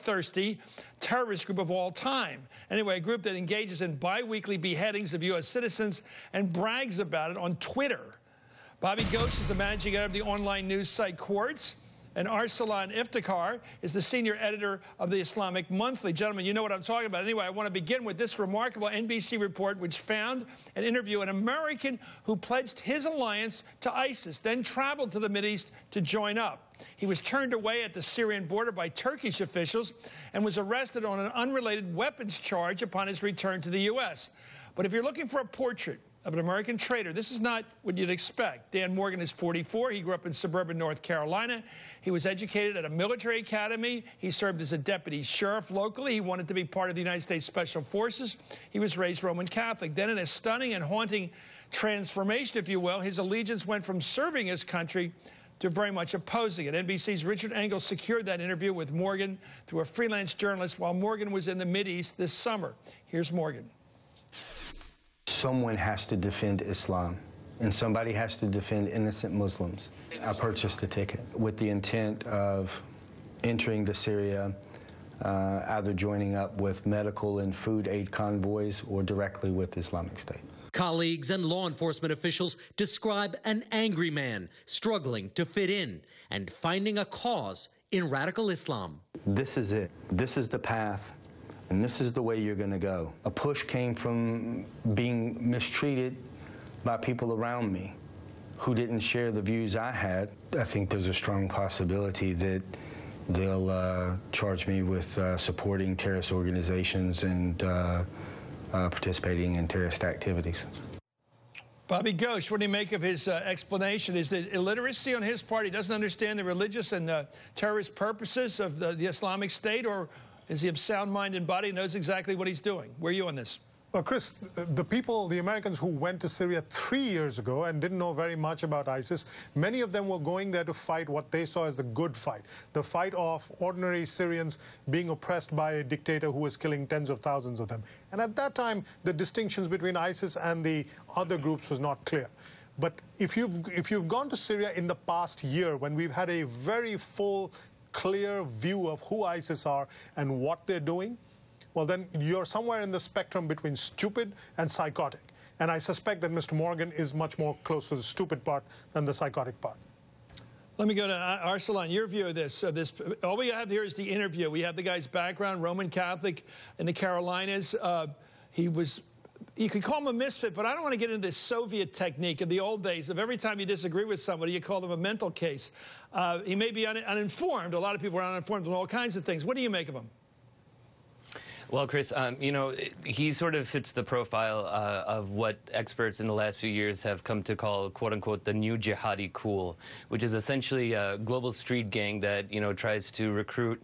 thirsty terrorist group of all time. Anyway, a group that engages in bi-weekly beheadings of U.S. citizens and brags about it on Twitter. Bobby Ghosh is the managing editor of the online news site Quartz, and Arsalan Iftikhar is the senior editor of the Islamic Monthly. Gentlemen, you know what I'm talking about. Anyway, I want to begin with this remarkable NBC report which found and interviewed an American who pledged his alliance to ISIS, then traveled to the Mideast to join up. He was turned away at the Syrian border by Turkish officials and was arrested on an unrelated weapons charge upon his return to the U.S. But if you're looking for a portrait of an American traitor, this is not what you'd expect. Dan Morgan is 44. He grew up in suburban North Carolina. He was educated at a military academy. He served as a deputy sheriff locally. He wanted to be part of the United States Special Forces. He was raised Roman Catholic. Then in a stunning and haunting transformation, if you will, his allegiance went from serving his country to very much opposing it. NBC's Richard Engel secured that interview with Morgan through a freelance journalist while Morgan was in the Mideast this summer. Here's Morgan. Someone has to defend Islam, and somebody has to defend innocent Muslims. I purchased a ticket with the intent of entering to Syria, either joining up with medical and food aid convoys or directly with Islamic State. Colleagues and law enforcement officials describe an angry man struggling to fit in and finding a cause in radical Islam. This is it. This is the path. And this is the way you're going to go. A push came from being mistreated by people around me who didn't share the views I had. I think there's a strong possibility that they'll charge me with supporting terrorist organizations and participating in terrorist activities. Bobby Ghosh, what do you make of his explanation? Is it illiteracy on his part? He doesn't understand the religious and terrorist purposes of the Islamic State, or is he of sound mind and body, knows exactly what he's doing? Where are you on this? Well, Chris, the Americans who went to Syria 3 years ago and didn't know very much about ISIS, many of them were going there to fight what they saw as the good fight, the fight of ordinary Syrians being oppressed by a dictator who was killing tens of thousands of them. And at that time, the distinctions between ISIS and the other groups was not clear. But if you've gone to Syria in the past year, when we've had a very full, clear view of who ISIS are and what they're doing, well, then you're somewhere in the spectrum between stupid and psychotic. And I suspect that Mr. Morgan is much more close to the stupid part than the psychotic part. Let me go to Arsalan, your view of this. All we have here is the interview. We have the guy's background, Roman Catholic in the Carolinas. You could call him a misfit, but I don't want to get into this Soviet technique of the old days of every time you disagree with somebody, you call them a mental case. He may be uninformed. A lot of people are uninformed on all kinds of things. What do you make of him? Well, Chris, you know, he sort of fits the profile of what experts in the last few years have come to call, quote-unquote, the new jihadi cool, which is essentially a global street gang that, you know, tries to recruit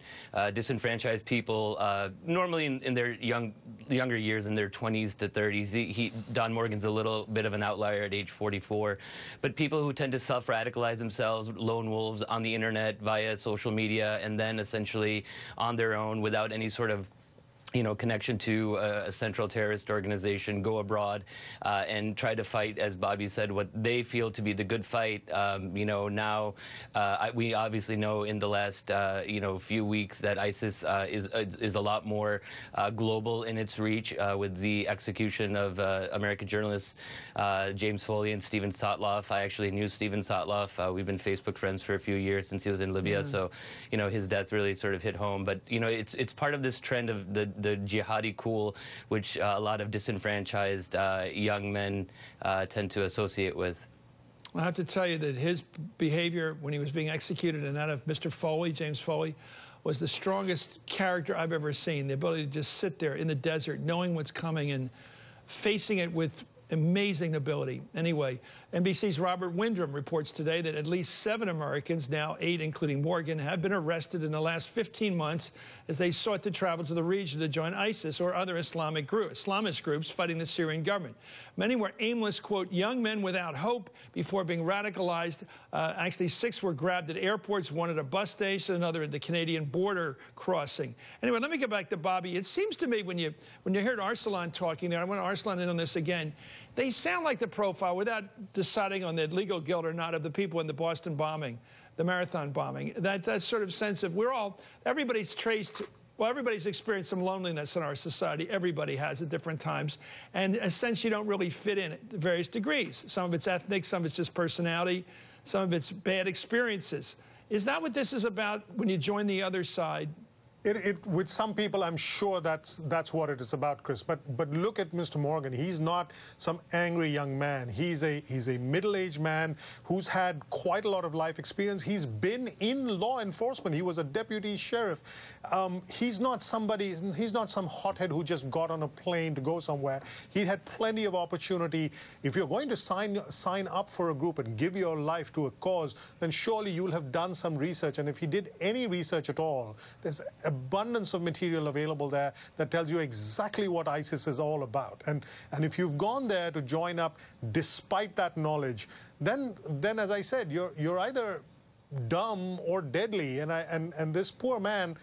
disenfranchised people, normally in their younger years, in their 20s to 30s. Don Morgan's a little bit of an outlier at age 44. But people who tend to self-radicalize themselves, lone wolves on the internet via social media, and then essentially on their own without any sort of connection to a central terrorist organization, go abroad and try to fight, as Bobby said, what they feel to be the good fight. Now we obviously know in the last few weeks that ISIS is a lot more global in its reach with the execution of American journalists James Foley and Steven Sotloff. I actually knew Steven Sotloff. We've been Facebook friends for a few years since he was in Libya. So his death really sort of hit home. But it's part of this trend of the jihadi cool, which a lot of disenfranchised young men tend to associate with. I have to tell you that his behavior when he was being executed and that of Mr. Foley, James Foley, was the strongest character I've ever seen. The ability to just sit there in the desert, knowing what's coming and facing it with amazing ability. Anyway, NBC's Robert Windrum reports today that at least 7 Americans, now 8 including Morgan, have been arrested in the last 15 months as they sought to travel to the region to join ISIS or other Islamist groups fighting the Syrian government. Many were aimless, quote, young men without hope before being radicalized. Actually, 6 were grabbed at airports, 1 at a bus station, another at the Canadian border crossing. Anyway, let me get back to Bobby. It seems to me when you heard Arsalan talking there, I want Arsalan in on this again, they sound like the profile, without deciding on the legal guilt or not, of the people in the Boston bombing, the marathon bombing. That sort of sense of everybody's traced Well, everybody's experienced some loneliness in our society. Everybody has at different times. And a sense you don't really fit in at various degrees. Some of it's ethnic, some of it's just personality, some of it's bad experiences. Is that what this is about when you join the other side? With some people, I'm sure that's what it is about, Chris. But look at Mr. Morgan. He's not some angry young man. He's a middle-aged man who's had quite a lot of life experience. He's been in law enforcement. He was a deputy sheriff. He's not some hothead who just got on a plane to go somewhere. He had plenty of opportunity. If you're going to sign up for a group and give your life to a cause, then surely you'll have done some research. And if he did any research at all, there's abundance of material available there that tells you exactly what ISIS is all about. And if you've gone there to join up despite that knowledge, then as I said, you're either dumb or deadly. And this poor man,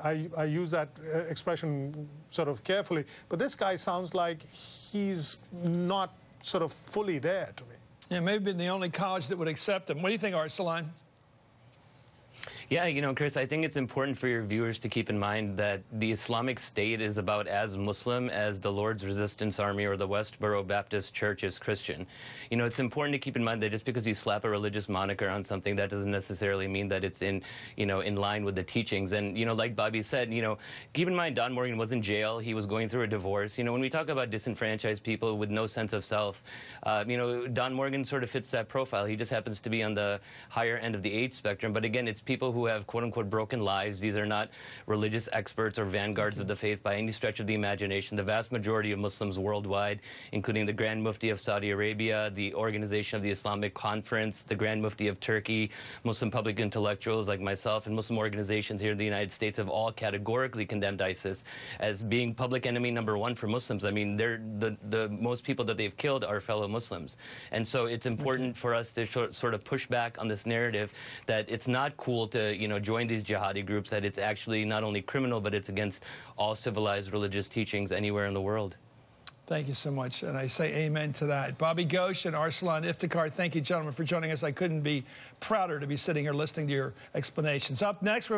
I use that expression sort of carefully, but this guy sounds like he's not sort of fully there to me. Yeah, maybe the only college that would accept him. What do you think, Arsalan? Yeah, you know, Chris, I think it's important for your viewers to keep in mind that the Islamic State is about as Muslim as the Lord's Resistance Army or the Westboro Baptist Church is Christian. You know, it's important to keep in mind that just because you slap a religious moniker on something, that doesn't necessarily mean that it's in line with the teachings. And, you know, like Bobby said, you know, keep in mind Don Morgan was in jail. He was going through a divorce. You know, when we talk about disenfranchised people with no sense of self, you know, Don Morgan sort of fits that profile. He just happens to be on the higher end of the age spectrum. But again, it's people who have quote-unquote broken lives. These are not religious experts or vanguards of the faith by any stretch of the imagination. The vast majority of Muslims worldwide, including the Grand Mufti of Saudi Arabia, the Organization of the Islamic Conference, the Grand Mufti of Turkey, Muslim public intellectuals like myself, and Muslim organizations here in the United States have all categorically condemned ISIS as being public enemy #1 for Muslims. I mean, the most people that they've killed are fellow Muslims. And so it's important for us to sort of push back on this narrative that it's not cool to, you know, join these jihadi groups, that it's actually not only criminal, but it's against all civilized religious teachings anywhere in the world. Thank you so much, and I say amen to that. Bobby Ghosh and Arsalan Iftikhar, thank you, gentlemen, for joining us. I couldn't be prouder to be sitting here listening to your explanations. Up next, we're